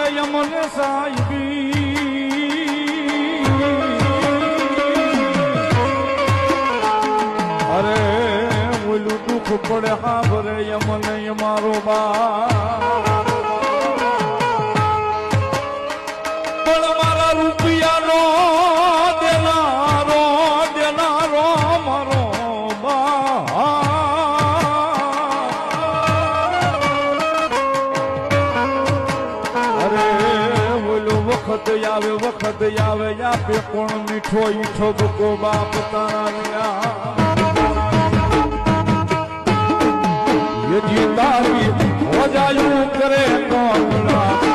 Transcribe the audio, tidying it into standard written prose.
કરે યમને સાહેબી અરે ઓલું દુઃખ પડે હા ભરે યમને મારો બા પણ મારા રૂપિયાનો દેનારો દેનારો મારો બા વખત આવે આપે કોણ મીઠો ઈઠો બકો બાપ તારા જીતાવી હોજાયું કરે કોણ